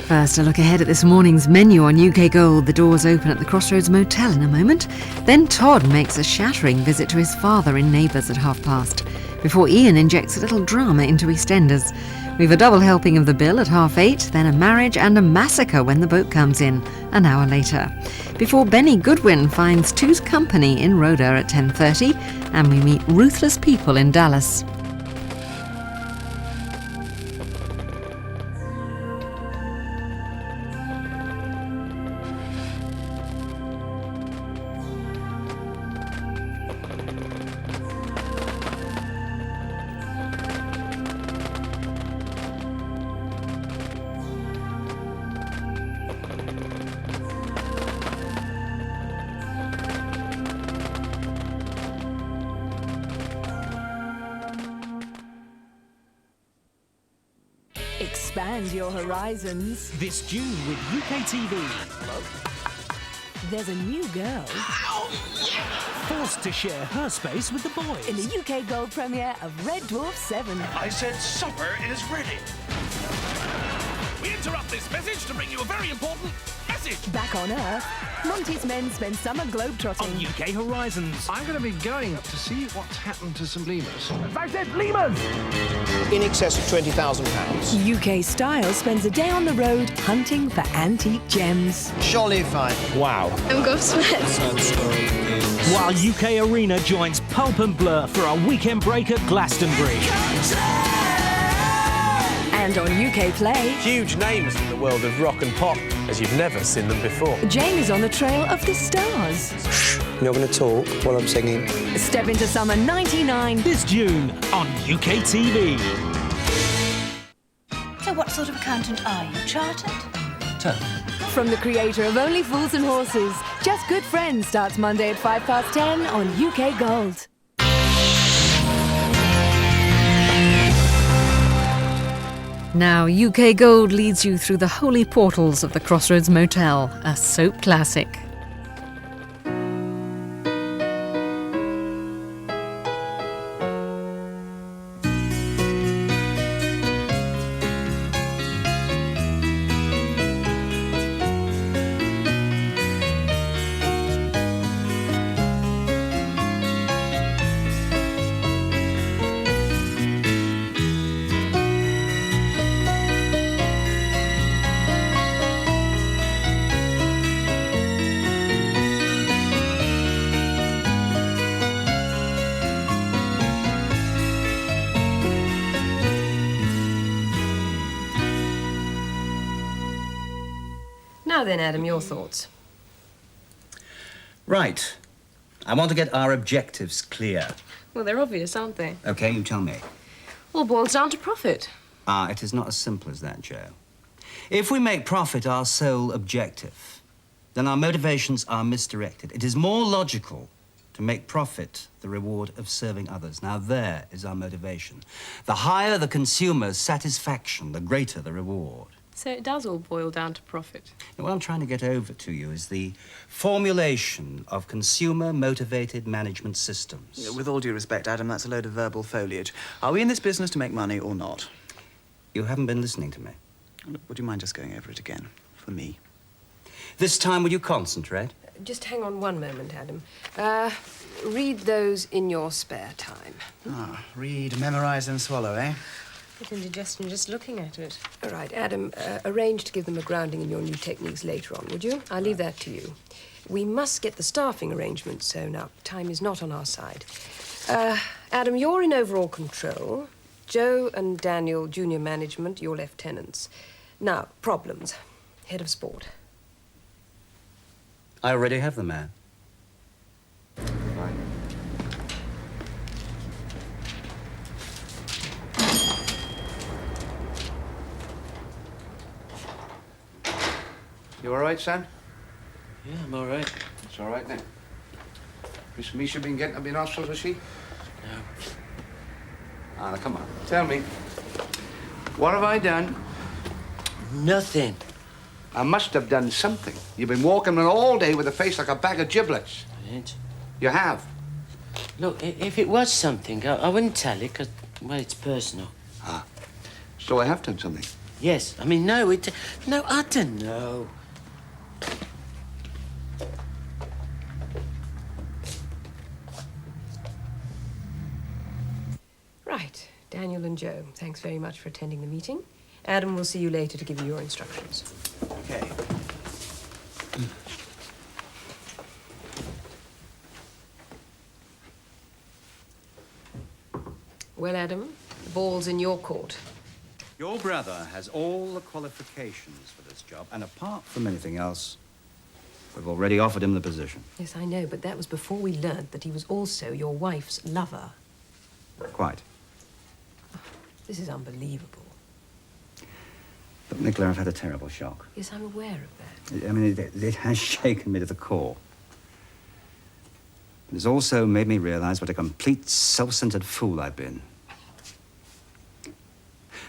First, a look ahead at this morning's menu on UK Gold. The doors open at the Crossroads Motel in a moment. Then Todd makes a shattering visit to his father in Neighbours at 8:30, before Ian injects a little drama into EastEnders. We've a double helping of The Bill at 8:30, then a marriage and a massacre when the boat comes in, an hour later. Before Benny Goodwin finds Two's Company in Rhoda at 10:30, and we meet ruthless people in Dallas. Expand your horizons. This June with UK TV. There's a new girl. Forced to share her space with the boys. In the UK Gold premiere of Red Dwarf 7. I said supper is ready. We interrupt this message to bring you a very important message. Back on Earth, Monty's men spend summer globetrotting. On UK Horizons. I'm going to be going to see what's happened to some lemurs. I said lemurs! In excess of £20,000. UK Style spends a day on the road hunting for antique gems. Surely fine. Wow. I'm gobsmacked. While UK Arena joins Pulp and Blur for a weekend break at Glastonbury. And on UK Play, Huge names in the world of rock and pop, as you've never seen them before. Jane is on the trail of the stars. You're going to talk while I'm singing. Step into summer 99. This June on UK TV. So what sort of accountant are you? Chartered? From the creator of Only Fools and Horses, Just Good Friends starts Monday at 10:05 on UK Gold. Now, UK Gold leads you through the holy portals of the Crossroads Motel, a soap classic. Now then, Adam, your thoughts. Right. I want to get our objectives clear. Well, they're obvious, aren't they? Okay, you tell me. All boils down to profit. It is not as simple as that, Joe. If we make profit our sole objective, then our motivations are misdirected. It is more logical to make profit the reward of serving others. Now, there is our motivation. The higher the consumer's satisfaction, the greater the reward. So it does all boil down to profit. Now, what I'm trying to get over to you is the formulation of consumer-motivated management systems. With all due respect, Adam, that's a load of verbal foliage. Are we in this business to make money or not? You haven't been listening to me. Would you mind just going over it again, for me? This time, would you concentrate? Just hang on one moment, Adam. Read those in your spare time. Read, memorize, and swallow, eh? Get indigestion just looking at it. All right, Adam, arrange to give them a grounding in your new techniques later on, would you? I'll leave that to you. We must get the staffing arrangements sewn up. Time is not on our side. Adam, you're in overall control. Joe and Daniel, junior management, your lieutenants. Now, problems. Head of sport. I already have the man. Fine. You all right, son? Yeah, I'm all right. It's all right then. Miss Misha been getting up your nostrils, has she? No. Now, come on. Tell me. What have I done? Nothing. I must have done something. You've been walking around all day with a face like a bag of giblets. I didn't. You have. Look, if it was something, I wouldn't tell it, because, well, it's personal. So I have done something. Yes, I mean, no, no, I don't know. Right, Daniel and Joe, thanks very much for attending the meeting. Adam will see you later to give you your instructions. Okay. Well, Adam, the ball's in your court. Your brother has all the qualifications for this job, and apart from anything else, we've already offered him the position. Yes, I know, but that was before we learned that he was also your wife's lover. Quite. This is unbelievable. But, Nicola, I've had a terrible shock. Yes, I'm aware of that. I mean, it has shaken me to the core. It's also made me realize what a complete self-centered fool I've been.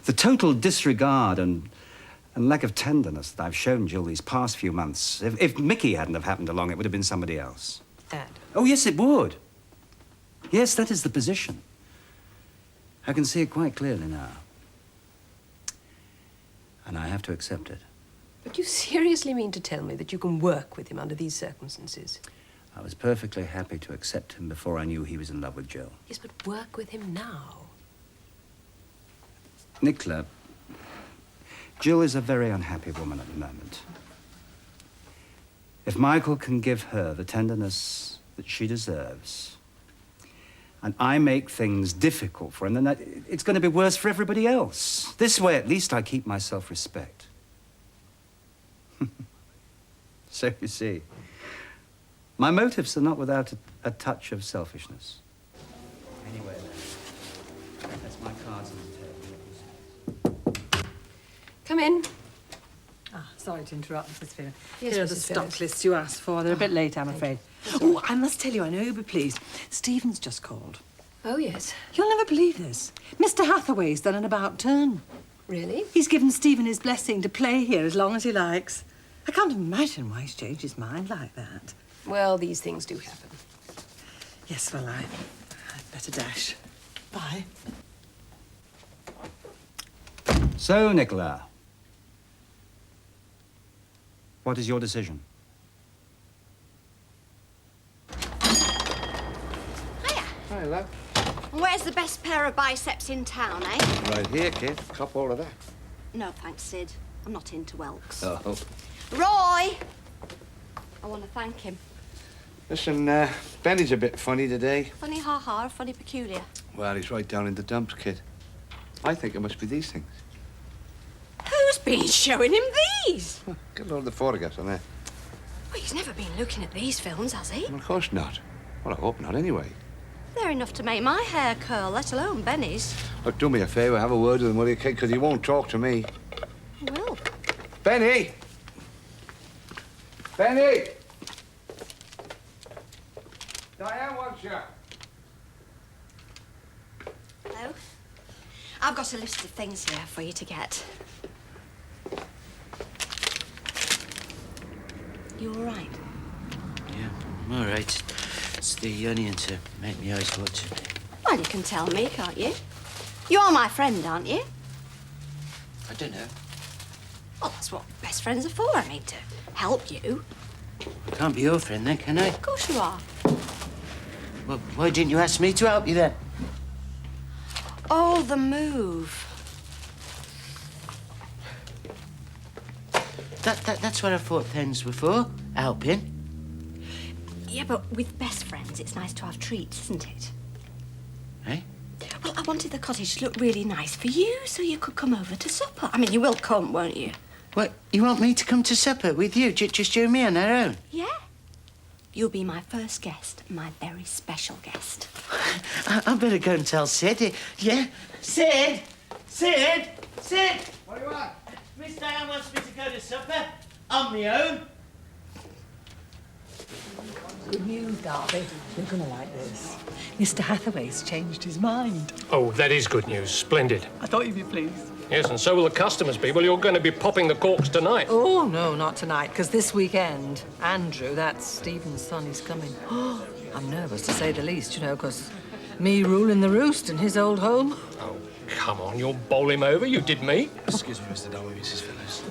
The total disregard and lack of tenderness that I've shown Jill these past few months. If Mickey hadn't have happened along, it would have been somebody else. Dad. Oh, yes, it would. Yes, that is the position. I can see it quite clearly now. And I have to accept it. But you seriously mean to tell me that you can work with him under these circumstances? I was perfectly happy to accept him before I knew he was in love with Jill. Yes, but work with him now. Nicola, Jill is a very unhappy woman at the moment. If Michael can give her the tenderness that she deserves, and I make things difficult for him, then it's going to be worse for everybody else. This way, at least, I keep my self-respect. So, you see, my motives are not without a touch of selfishness. Anyway, then, that's my cards on the table. Come in. Ah, sorry to interrupt, Mrs. Fear. Yes, Here are the Mrs. stock Phillips. lists you asked for. They're a bit late, I'm afraid. Oh, I must tell you, I know you'll be pleased. Stephen's just called. Oh, yes. You'll never believe this. Mr. Hathaway's done an about turn. Really? He's given Stephen his blessing to play here as long as he likes. I can't imagine why he's changed his mind like that. Well, these things do happen. Yes, well, I'd better dash. Bye. So, Nicola, what is your decision? Hi, love. Where's the best pair of biceps in town, eh? Right here, kid. Cop all of that. No, thanks, Sid. I'm not into Welks. Oh. Roy! I want to thank him. Listen, Benny's a bit funny today. Funny ha-ha, funny peculiar. Well, he's right down in the dumps, kid. I think it must be these things. Who's been showing him these? Get a load of the photographs on there. Well, he's never been looking at these films, has he? Well, of course not. Well, I hope not, anyway. They're enough to make my hair curl, let alone Benny's. Look, do me a favour, have a word with him, will you, kid? Because he won't talk to me. Well. Benny! Benny! Diane wants you. Hello? I've got a list of things here for you to get. You all right? Yeah, I'm all right. It's the onion to make me eyes watch. Well, you can tell me, can't you? You're my friend, aren't you? I don't know. Well, that's what best friends are for, I mean, to help you. I can't be your friend then, can I? Of course you are. Well, why didn't you ask me to help you then? Oh, the move. That's what I thought friends were for, helping. Yeah, but with best friends, it's nice to have treats, isn't it? Eh? Well, I wanted the cottage to look really nice for you, so you could come over to supper. I mean, you will come, won't you? What, you want me to come to supper with you? Just you and me on our own? Yeah. You'll be my first guest, my very special guest. I better go and tell Sid. Yeah? Sid! Sid! Sid! What do you want? Miss Diane wants me to go to supper on my own. Good news, Darby. You're going to like this. Mr. Hathaway's changed his mind. Oh, that is good news. Splendid. I thought you'd be pleased. Yes, and so will the customers be. Well, you're going to be popping the corks tonight. Oh, no, not tonight, because this weekend, Andrew, that's Stephen's son, is coming. I'm nervous, to say the least, you know, because me ruling the roost in his old home. Oh, Come on, you'll bowl him over. You did me. Excuse me, Mr. Darby, Mrs. Phillips.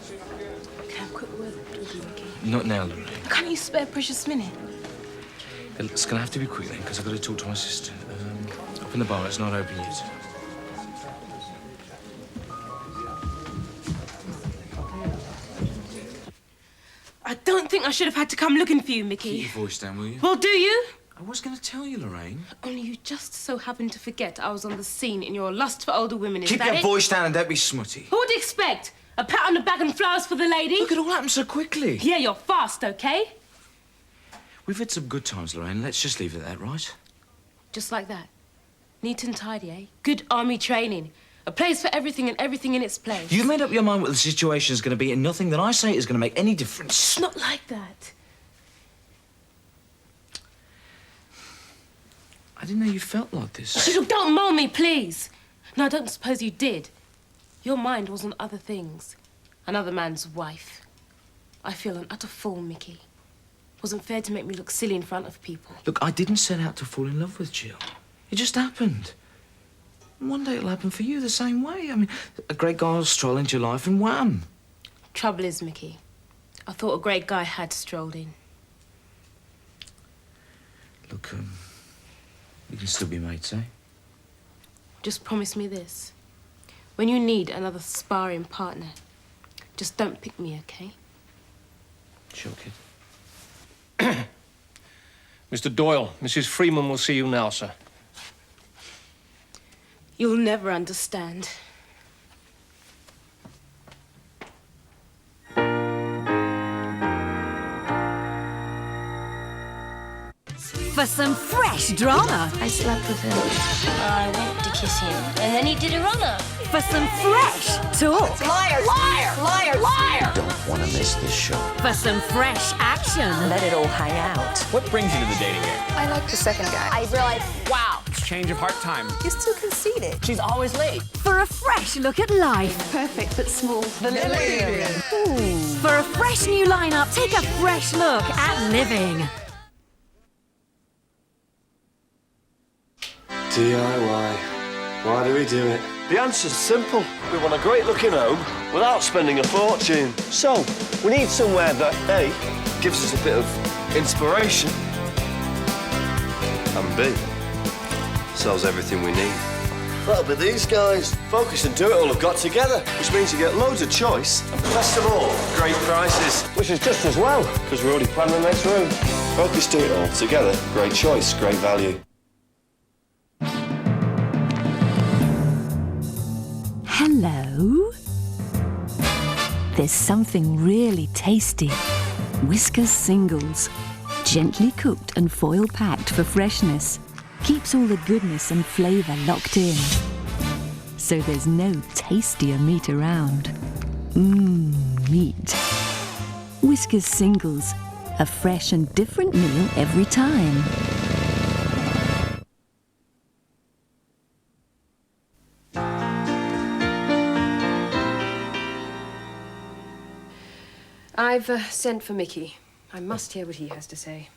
Can I have a quick word with you, Mickey? Not now, Lorraine. Can't you spare a precious minute? It's going to have to be quick, then, because I've got to talk to my sister. Up in the bar, it's not open yet. I don't think I should have had to come looking for you, Mickey. Keep your voice down, will you? Well, do you? I was going to tell you, Lorraine. Only you just so happened to forget I was on the scene in your lust for older women. Is Keep that your it? voice down and don't be smutty. Who would you expect? A pat on the back and flowers for the lady? Look, it all happened so quickly. Yeah, you're fast, okay? We've had some good times, Lorraine. Let's just leave it at that, right? Just like that. Neat and tidy, eh? Good army training. A place for everything and everything in its place. You've made up your mind what the situation is going to be, and nothing that I say is going to make any difference. It's not like that. I didn't know you felt like this. Look, don't moan me, please. No, I don't suppose you did. Your mind was on other things. Another man's wife. I feel an utter fool, Mickey. Wasn't fair to make me look silly in front of people. Look, I didn't set out to fall in love with Jill. It just happened. And one day it'll happen for you the same way. I mean, a great guy will stroll into your life and wham. Trouble is, Mickey, I thought a great guy had strolled in. Look, we can still be mates, eh? Just promise me this. When you need another sparring partner, just don't pick me, okay? Sure, kid. Mr. Doyle, Mrs. Freeman will see you now, sir. You'll never understand. For some fresh drama. I slept with him. I went to kiss him, and then he did a runner. For some fresh talk. Liar! Liar! Liar! Liar! Don't want to miss this show. For some fresh action. Let it all hang out. What brings you to the dating game? I like the second guy. I realized, wow. Change of heart time. He's too conceited. She's always late. For a fresh look at life. Perfect but small. Vanillian. For a fresh new lineup, take a fresh look at living. DIY. Why do we do it? The answer's simple. We want a great-looking home without spending a fortune. So, we need somewhere that, A, gives us a bit of inspiration, and B, sells everything we need. That'll be these guys. Focus and Do It All have got together, which means you get loads of choice and best of all, great prices. Which is just as well, because we're already planning the next room. Focus, Do It All. Together, great choice, great value. Hello? There's something really tasty. Whiskas Singles. Gently cooked and foil packed for freshness. Keeps all the goodness and flavour locked in. So there's no tastier meat around. Meat. Whiskas Singles. A fresh and different meal every time. I've sent for Mickey. I must hear what he has to say.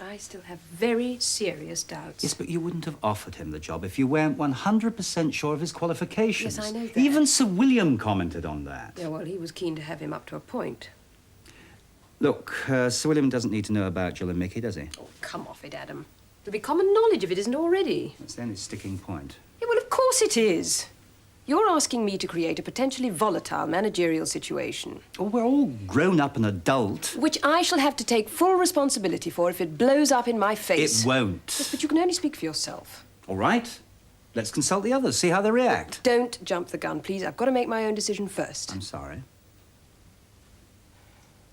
I still have very serious doubts. Yes, but you wouldn't have offered him the job if you weren't 100% sure of his qualifications. Yes, I know that. Even Sir William commented on that. Yeah, well, he was keen to have him up to a point. Look, Sir William doesn't need to know about Jill and Mickey, does he? Oh, come off it, Adam. There'll be common knowledge if it isn't already. That's then his sticking point. Yeah, well, of course it is. You're asking me to create a potentially volatile managerial situation. Oh, we're all grown up and adult. Which I shall have to take full responsibility for if it blows up in my face. It won't. Yes, but you can only speak for yourself. All right. Let's consult the others, see how they react. Don't jump the gun, please. I've got to make my own decision first. I'm sorry.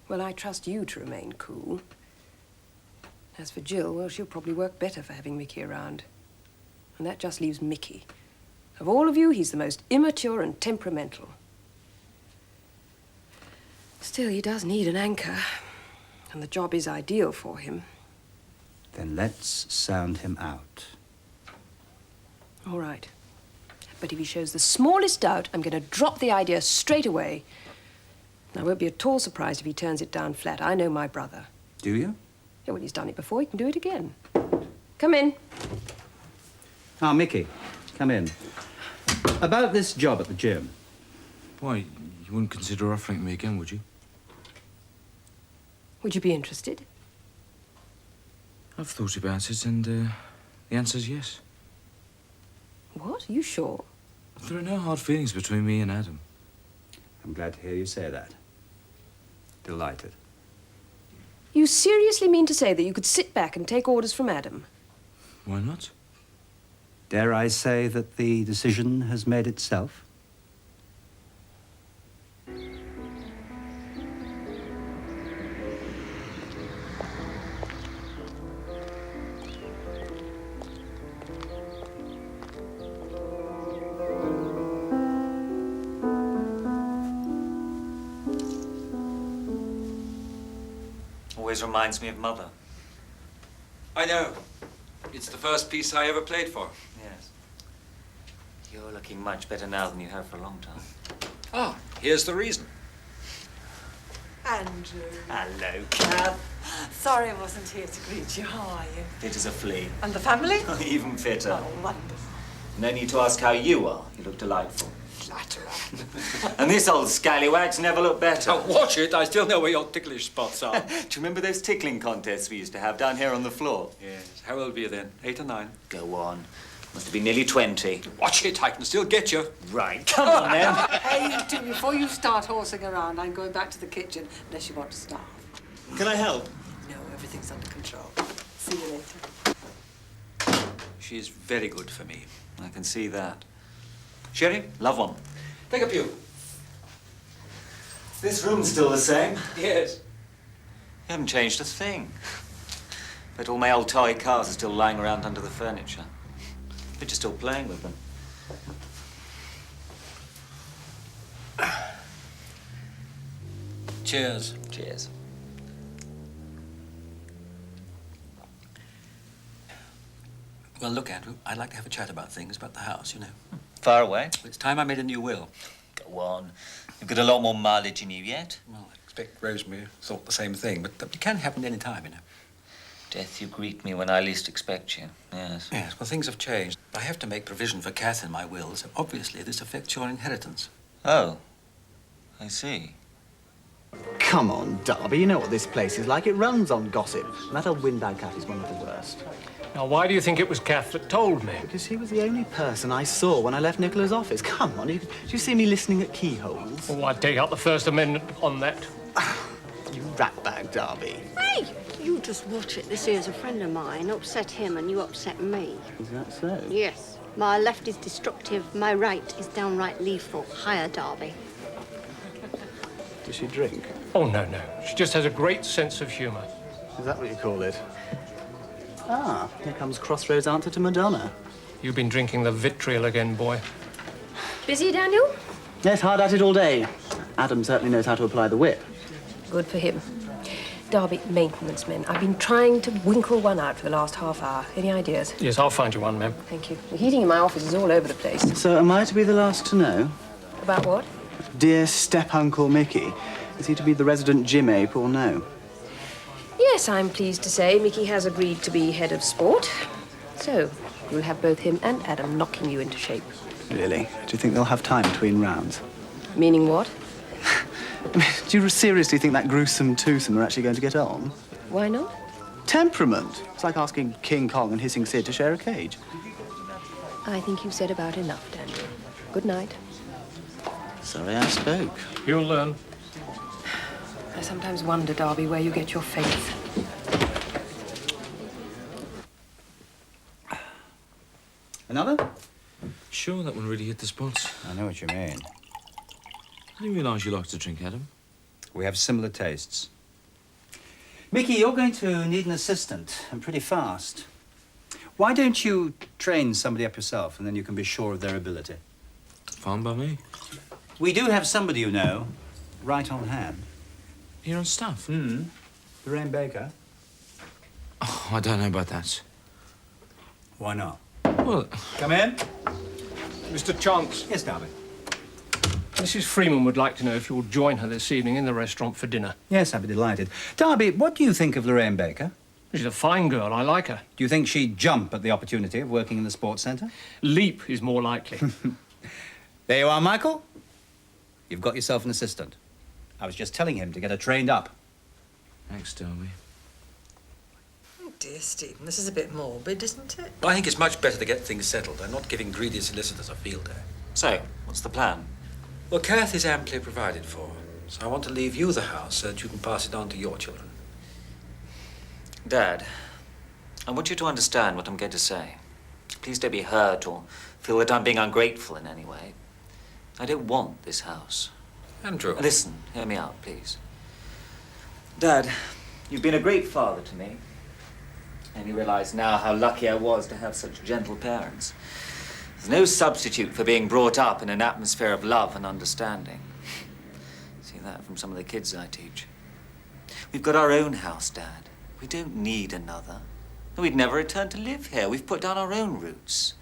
Well, I trust you to remain cool. As for Jill, well, she'll probably work better for having Mickey around. And that just leaves Mickey. Of all of you, he's the most immature and temperamental. Still, he does need an anchor. And the job is ideal for him. Then let's sound him out. All right. But if he shows the smallest doubt, I'm going to drop the idea straight away. I won't be at all surprised if he turns it down flat. I know my brother. Do you? Yeah, well, he's done it before. He can do it again. Come in. Ah, Mickey, come in. About this job at the gym. Why, you wouldn't consider offering it me again, would you? Would you be interested? I've thought about it, and the answer's yes. What? Are you sure? There are no hard feelings between me and Adam. I'm glad to hear you say that. Delighted. You seriously mean to say that you could sit back and take orders from Adam? Why not? Dare I say that the decision has made itself? Always reminds me of Mother. I know. It's the first piece I ever played for. Yes. You're looking much better now than you have for a long time. Ah, here's the reason. Andrew. Hello, Cat. Sorry I wasn't here to greet you. How are you? Fit as a flea. And the family? Even fitter. Oh, wonderful. No need to ask how you are. You look delightful. Flatterer. And this old scallywag's never looked better. Oh, watch it. I still know where your ticklish spots are. Do you remember those tickling contests we used to have down here on the floor? Yes. How old were you then? 8 or 9? Go on. Must have been nearly 20. Watch it. I can still get you. Right. Come on, then. Hey, you two, before you start horsing around, I'm going back to the kitchen, unless you want to starve. Can I help? No, everything's under control. See you later. She's very good for me. I can see that. Sherry? Love one. Take a few. This room's still the same. Yes. You haven't changed a thing. But all my old toy cars are still lying around under the furniture. But you're still playing with them. Cheers. Cheers. Well, look, Andrew, I'd like to have a chat about things, about the house, you know. Far away? It's time I made a new will. Go on. You've got a lot more mileage in you yet. Well, I expect Rosemary thought the same thing, but it can happen any time, you know. Death, you greet me when I least expect you. Yes. Yes, well, things have changed. I have to make provision for Kath in my will, so obviously this affects your inheritance. Oh. I see. Come on, Darby, you know what this place is like. It runs on gossip. And that old windbag cat is one of the worst. Now, why do you think it was Kath that told me? Because he was the only person I saw when I left Nicola's office. Come on, did you see me listening at keyholes? Oh, I'd take out the First Amendment on that. You ratbag, Darby. Hey, you just watch it. This here's a friend of mine. Upset him and you upset me. Is that so? Yes. My left is destructive, my right is downright lethal. Higher, Darby. Does she drink? Oh, no. She just has a great sense of humour. Is that what you call it? Ah, here comes Crossroads' answer to Madonna. You've been drinking the vitriol again, boy. Busy, Daniel? Yes, hard at it all day. Adam certainly knows how to apply the whip. Good for him. Derby, maintenance men. I've been trying to winkle one out for the last half hour. Any ideas? Yes, I'll find you one, ma'am. Thank you. The heating in my office is all over the place. So am I to be the last to know? About what? Dear step-uncle Mickey, is he to be the resident gym ape or no? Yes, I'm pleased to say Mickey has agreed to be head of sport. So, we'll have both him and Adam knocking you into shape. Really? Do you think they'll have time between rounds? Meaning what? Do you seriously think that gruesome twosome are actually going to get on? Why not? Temperament. It's like asking King Kong and Hissing Sid to share a cage. I think you've said about enough, Daniel. Good night. Sorry I spoke. You'll learn. I sometimes wonder, Darby, where you get your faith. Another? Sure, that one really hit the spot. I know what you mean. I didn't realise you liked to drink, Adam. We have similar tastes. Mickey, you're going to need an assistant, and pretty fast. Why don't you train somebody up yourself, and then you can be sure of their ability? Fine by me. We do have somebody, you know, right on hand. Here on staff? Lorraine Baker. Oh, I don't know about that. Why not? Well... Come in. Mr. Chance. Yes, Darby. Mrs. Freeman would like to know if you'll join her this evening in the restaurant for dinner. Yes, I'd be delighted. Darby, what do you think of Lorraine Baker? She's a fine girl. I like her. Do you think she'd jump at the opportunity of working in the sports centre? Leap is more likely. There you are, Michael. You've got yourself an assistant. I was just telling him to get her trained up. Thanks, Darby. Oh, dear, Stephen, this is a bit morbid, isn't it? I think it's much better to get things settled and not giving greedy solicitors a field day. So, what's the plan? Well, Kath is amply provided for, so I want to leave you the house so that you can pass it on to your children. Dad, I want you to understand what I'm going to say. Please don't be hurt or feel that I'm being ungrateful in any way. I don't want this house. Andrew. Listen, hear me out, please. Dad, you've been a great father to me. And you realize now how lucky I was to have such gentle parents. There's no substitute for being brought up in an atmosphere of love and understanding. See that from some of the kids I teach. We've got our own house, Dad. We don't need another. We'd never return to live here. We've put down our own roots.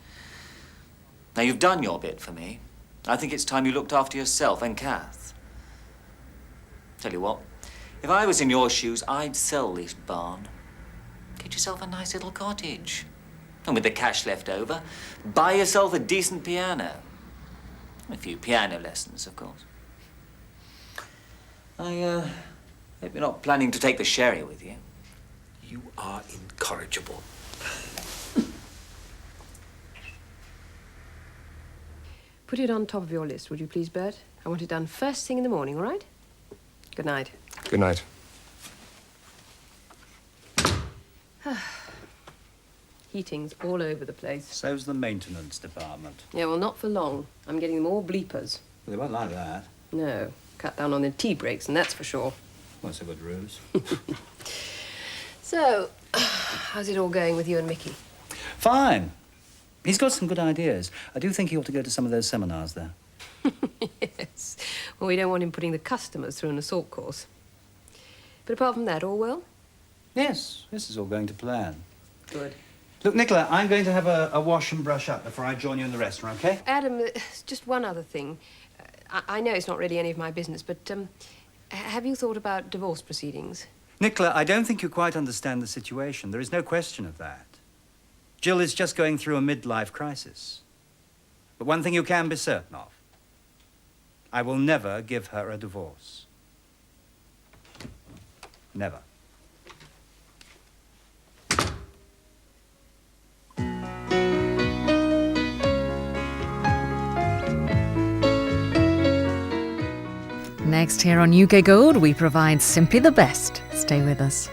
Now, you've done your bit for me. I think it's time you looked after yourself and Kath. Tell you what, if I was in your shoes, I'd sell this barn. Get yourself a nice little cottage. And with the cash left over, buy yourself a decent piano. A few piano lessons, of course. I hope you're not planning to take the sherry with you. You are incorrigible. Put it on top of your list, would you please, Bert? I want it done first thing in the morning, all right? Good night. Good night. Heating's all over the place. So's the maintenance department. Yeah, well, not for long. I'm getting them all bleepers. Well, they won't like that. No. Cut down on the tea breaks, and that's for sure. Well, it's a good ruse. So, how's it all going with you and Mickey? Fine. He's got some good ideas. I do think he ought to go to some of those seminars there. Yes. Well, we don't want him putting the customers through an assault course. But apart from that, all well? Yes, this is all going to plan. Good. Look, Nicola, I'm going to have a wash and brush up before I join you in the restaurant, okay? Adam, just one other thing. I know it's not really any of my business, but have you thought about divorce proceedings? Nicola, I don't think you quite understand the situation. There is no question of that. Jill is just going through a midlife crisis. But one thing you can be certain of. I will never give her a divorce. Never. Next here on UK Gold, we provide simply the best. Stay with us.